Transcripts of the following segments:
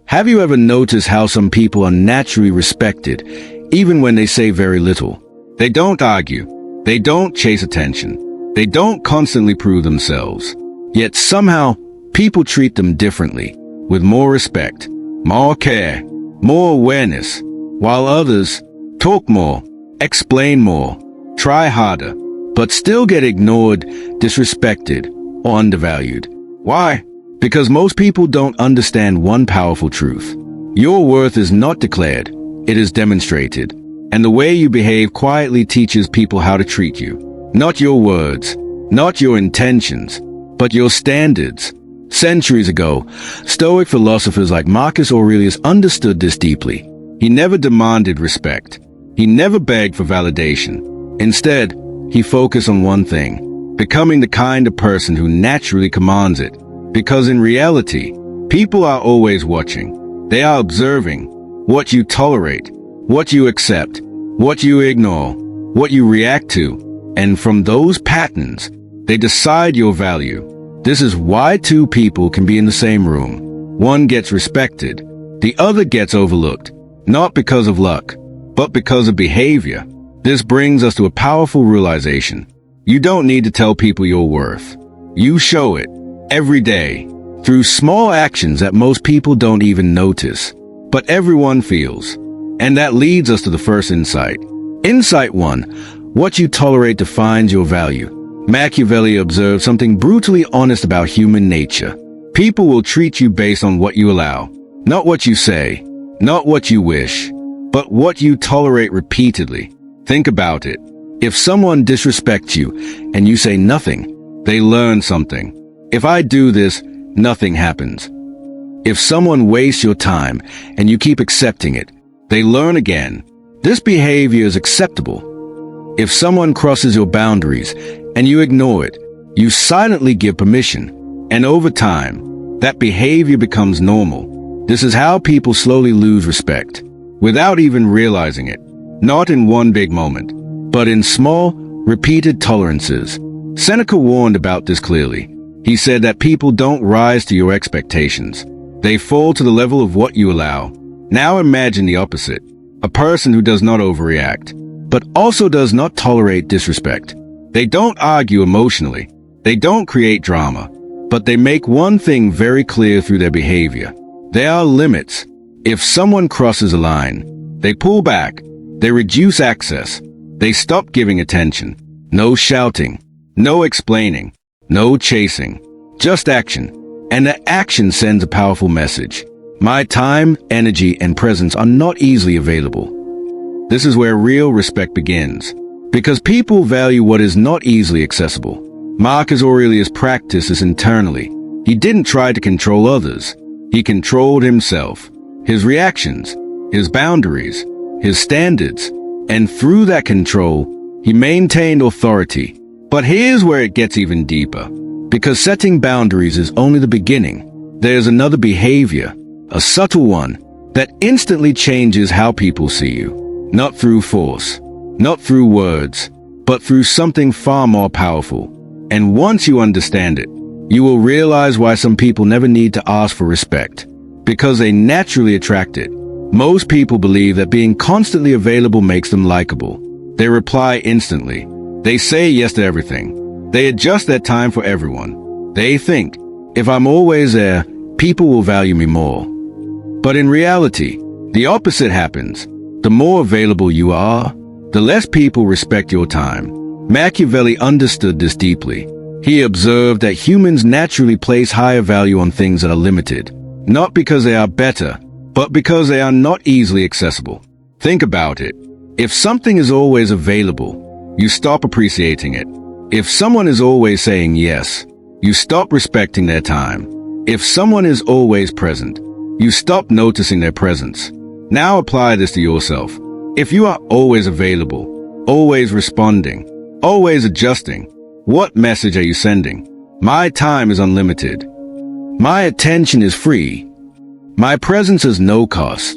Have you ever noticed how some people are naturally respected, even when they say very little? They don't argue. They don't chase attention. They don't constantly prove themselves. Yet somehow, people treat them differently, with more respect, more care, more awareness, while others talk more, explain more, try harder, but still get ignored, disrespected, or undervalued. Why? Because most people don't understand one powerful truth. Your worth is not declared, it is demonstrated. And the way you behave quietly teaches people how to treat you. Not your words, not your intentions, but your standards. Centuries ago, Stoic philosophers like Marcus Aurelius understood this deeply. He never demanded respect. He never begged for validation. Instead, he focused on one thing: becoming the kind of person who naturally commands it. Because in reality, people are always watching. They are observing what you tolerate, what you accept, what you ignore, what you react to, and from those patterns, they decide your value. This is why two people can be in the same room. One gets respected, the other gets overlooked, not because of luck, but because of behavior. This brings us to a powerful realization. You don't need to tell people your worth. You show it every day through small actions that most people don't even notice, but everyone feels. And that leads us to the first insight. Insight 1. What you tolerate defines your value. Machiavelli observed something brutally honest about human nature. People will treat you based on what you allow, not what you say, not what you wish, but what you tolerate repeatedly. Think about it. If someone disrespects you and you say nothing, they learn something. If I do this, nothing happens. If someone wastes your time and you keep accepting it, they learn again. This behavior is acceptable. If someone crosses your boundaries and you ignore it, you silently give permission. And over time, that behavior becomes normal. This is how people slowly lose respect, without even realizing it. Not in one big moment, but in small, repeated tolerances. Seneca warned about this clearly. He said that people don't rise to your expectations. They fall to the level of what you allow. Now imagine the opposite. A person who does not overreact, but also does not tolerate disrespect. They don't argue emotionally. They don't create drama. But they make one thing very clear through their behavior. There are limits. If someone crosses a line, they pull back. They reduce access. They stop giving attention. No shouting. No explaining. No chasing, just action. And the action sends a powerful message. My time, energy, and presence are not easily available. This is where real respect begins. Because people value what is not easily accessible. Marcus Aurelius practiced this internally. He didn't try to control others. He controlled himself, his reactions, his boundaries, his standards. And through that control, he maintained authority. But here's where it gets even deeper. Because setting boundaries is only the beginning. There's another behavior, a subtle one, that instantly changes how people see you. Not through force, not through words, but through something far more powerful. And once you understand it, you will realize why some people never need to ask for respect. Because they naturally attract it. Most people believe that being constantly available makes them likable. They reply instantly. They say yes to everything. They adjust their time for everyone. They think, if I'm always there, people will value me more. But in reality, the opposite happens. The more available you are, the less people respect your time. Machiavelli understood this deeply. He observed that humans naturally place higher value on things that are limited, not because they are better, but because they are not easily accessible. Think about it. If something is always available, you stop appreciating it. If someone is always saying yes, you stop respecting their time. If someone is always present, you stop noticing their presence. Now apply this to yourself. If you are always available, always responding, always adjusting, what message are you sending? My time is unlimited. My attention is free. My presence is no cost.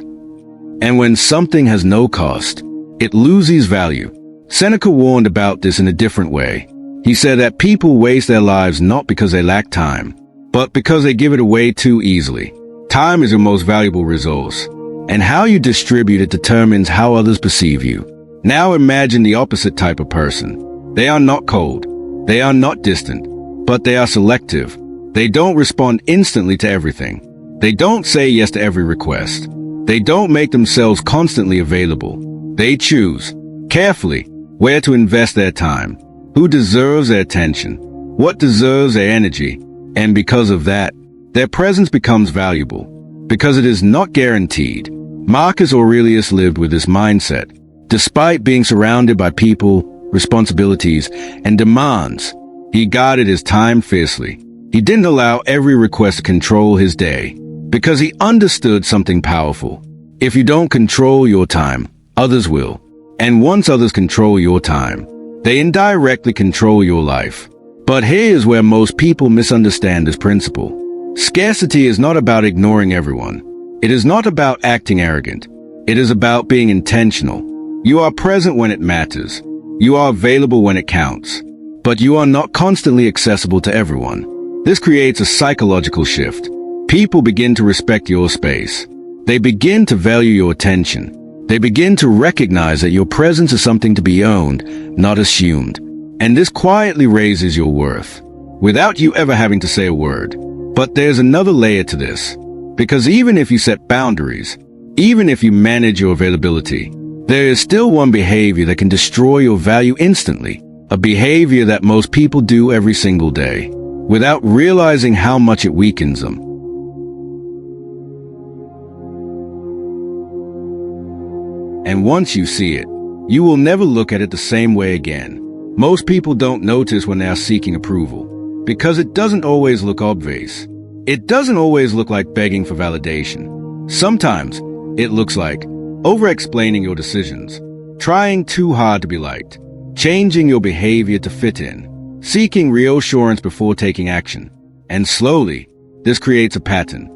And when something has no cost, it loses value. Seneca warned about this in a different way. He said that people waste their lives not because they lack time, but because they give it away too easily. Time is your most valuable resource, and how you distribute it determines how others perceive you. Now imagine the opposite type of person. They are not cold. They are not distant, but they are selective. They don't respond instantly to everything. They don't say yes to every request. They don't make themselves constantly available. They choose, carefully, where to invest their time, who deserves their attention, what deserves their energy, and because of that, their presence becomes valuable, because it is not guaranteed. Marcus Aurelius lived with this mindset. Despite being surrounded by people, responsibilities, and demands, he guarded his time fiercely. He didn't allow every request to control his day, because he understood something powerful. If you don't control your time, others will. And once others control your time, they indirectly control your life. But here's where most people misunderstand this principle. Scarcity is not about ignoring everyone. It is not about acting arrogant. It is about being intentional. You are present when it matters. You are available when it counts. But you are not constantly accessible to everyone. This creates a psychological shift. People begin to respect your space. They begin to value your attention. They begin to recognize that your presence is something to be owned, not assumed. And this quietly raises your worth, without you ever having to say a word. But there's another layer to this, because even if you set boundaries, even if you manage your availability, there is still one behavior that can destroy your value instantly, a behavior that most people do every single day, without realizing how much it weakens them. And once you see it, you will never look at it the same way again. Most people don't notice when they are seeking approval, because it doesn't always look obvious. It doesn't always look like begging for validation. Sometimes it looks like over-explaining your decisions, trying too hard to be liked, changing your behavior to fit in, seeking reassurance before taking action. And slowly, this creates a pattern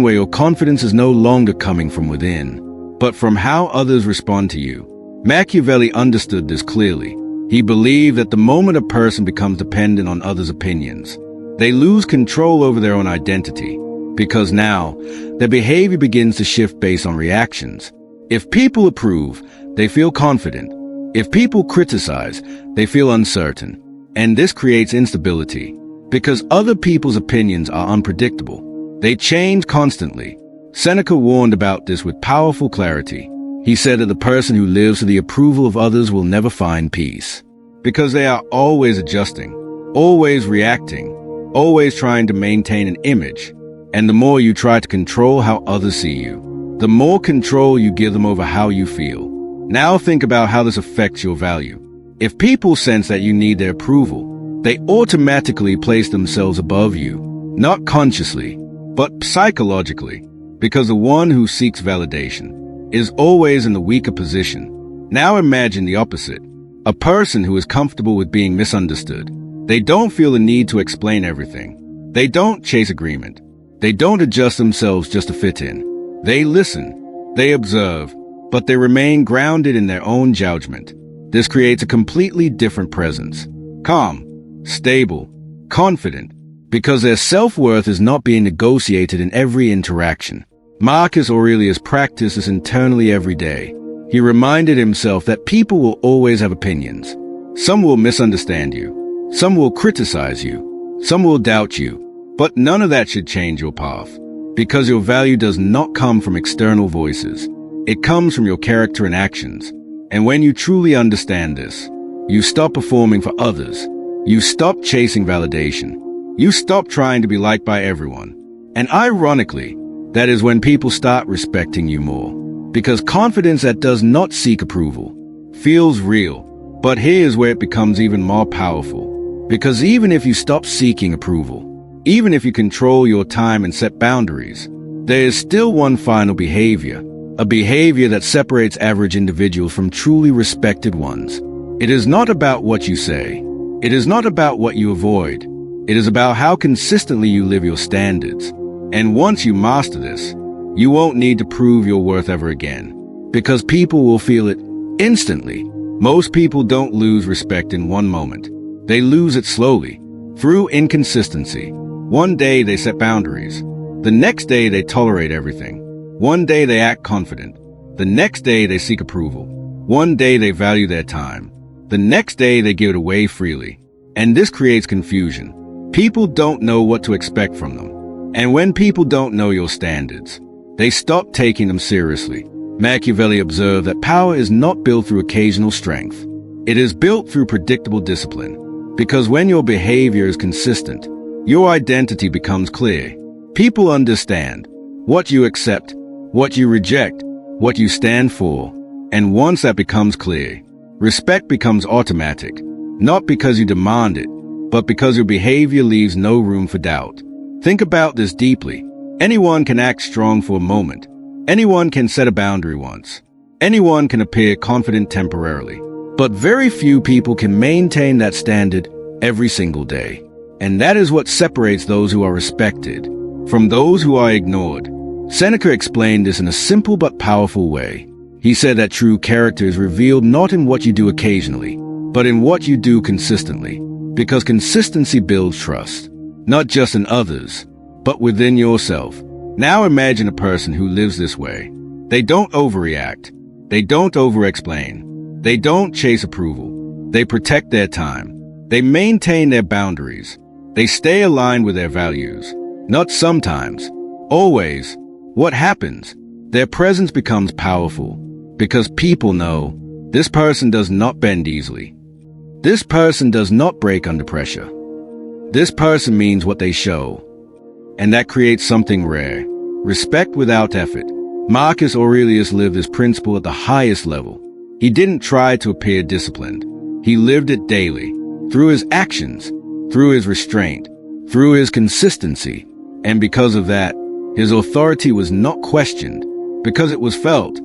where your confidence is no longer coming from within, but from how others respond to you. Machiavelli understood this clearly. He believed that the moment a person becomes dependent on others' opinions, they lose control over their own identity, because now their behavior begins to shift based on reactions. If people approve, they feel confident. If people criticize, they feel uncertain. And this creates instability, because other people's opinions are unpredictable. They change constantly. Seneca warned about this with powerful clarity. He said that the person who lives for the approval of others will never find peace, because they are always adjusting, always reacting, always trying to maintain an image. And the more you try to control how others see you, the more control you give them over how you feel. Now think about how this affects your value. If people sense that you need their approval, they automatically place themselves above you, not consciously, but psychologically, because the one who seeks validation is always in the weaker position. Now imagine the opposite. A person who is comfortable with being misunderstood. They don't feel the need to explain everything. They don't chase agreement. They don't adjust themselves just to fit in. They listen. They observe. But they remain grounded in their own judgment. This creates a completely different presence. Calm, stable, confident, because their self-worth is not being negotiated in every interaction. Marcus Aurelius practiced this internally every day. He reminded himself that people will always have opinions. Some will misunderstand you. Some will criticize you. Some will doubt you. But none of that should change your path, because your value does not come from external voices. It comes from your character and actions. And when you truly understand this, you stop performing for others. You stop chasing validation. You stop trying to be liked by everyone. And ironically, that is when people start respecting you more. Because confidence that does not seek approval feels real. But here's where it becomes even more powerful. Because even if you stop seeking approval, even if you control your time and set boundaries, there is still one final behavior. A behavior that separates average individuals from truly respected ones. It is not about what you say. It is not about what you avoid. It is about how consistently you live your standards. And once you master this, you won't need to prove your worth ever again, because people will feel it instantly. Most people don't lose respect in one moment. They lose it slowly, through inconsistency. One day they set boundaries. The next day they tolerate everything. One day they act confident. The next day they seek approval. One day they value their time. The next day they give it away freely. And this creates confusion. People don't know what to expect from them. And when people don't know your standards, they stop taking them seriously. Machiavelli observed that power is not built through occasional strength. It is built through predictable discipline. Because when your behavior is consistent, your identity becomes clear. People understand what you accept, what you reject, what you stand for. And once that becomes clear, respect becomes automatic, not because you demand it, but because your behavior leaves no room for doubt. Think about this deeply. Anyone can act strong for a moment. Anyone can set a boundary once. Anyone can appear confident temporarily. But very few people can maintain that standard every single day. And that is what separates those who are respected from those who are ignored. Seneca explained this in a simple but powerful way. He said that true character is revealed not in what you do occasionally, but in what you do consistently. Because consistency builds trust, not just in others, but within yourself. Now imagine a person who lives this way. They don't overreact. They don't over-explain. They don't chase approval. They protect their time. They maintain their boundaries. They stay aligned with their values. Not sometimes, always. What happens? Their presence becomes powerful because people know this person does not bend easily. This person does not break under pressure. This person means what they show. And that creates something rare. Respect without effort. Marcus Aurelius lived this principle at the highest level. He didn't try to appear disciplined. He lived it daily, through his actions, through his restraint, through his consistency. And because of that, his authority was not questioned, because it was felt.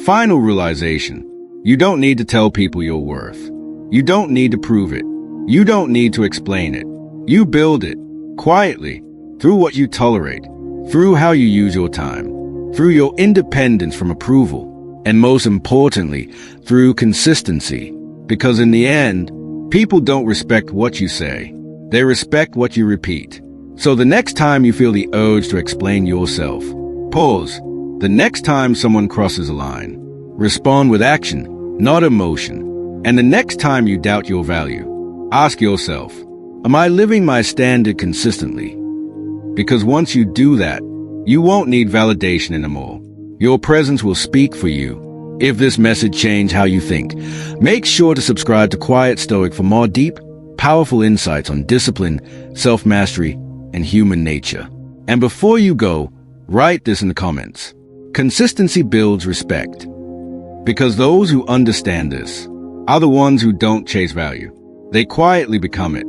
Final realization. You don't need to tell people your worth. You don't need to prove it. You don't need to explain it. You build it, quietly, through what you tolerate, through how you use your time, through your independence from approval, and most importantly, through consistency. Because in the end, people don't respect what you say. They respect what you repeat. So the next time you feel the urge to explain yourself, pause. The next time someone crosses a line, respond with action, not emotion. And the next time you doubt your value, ask yourself, am I living my standard consistently? Because once you do that, you won't need validation anymore. Your presence will speak for you. If this message changed how you think, make sure to subscribe to Quiet Stoic for more deep, powerful insights on discipline, self-mastery, and human nature. And before you go, write this in the comments. Consistency builds respect. Because those who understand this are the ones who don't chase value. They quietly become it.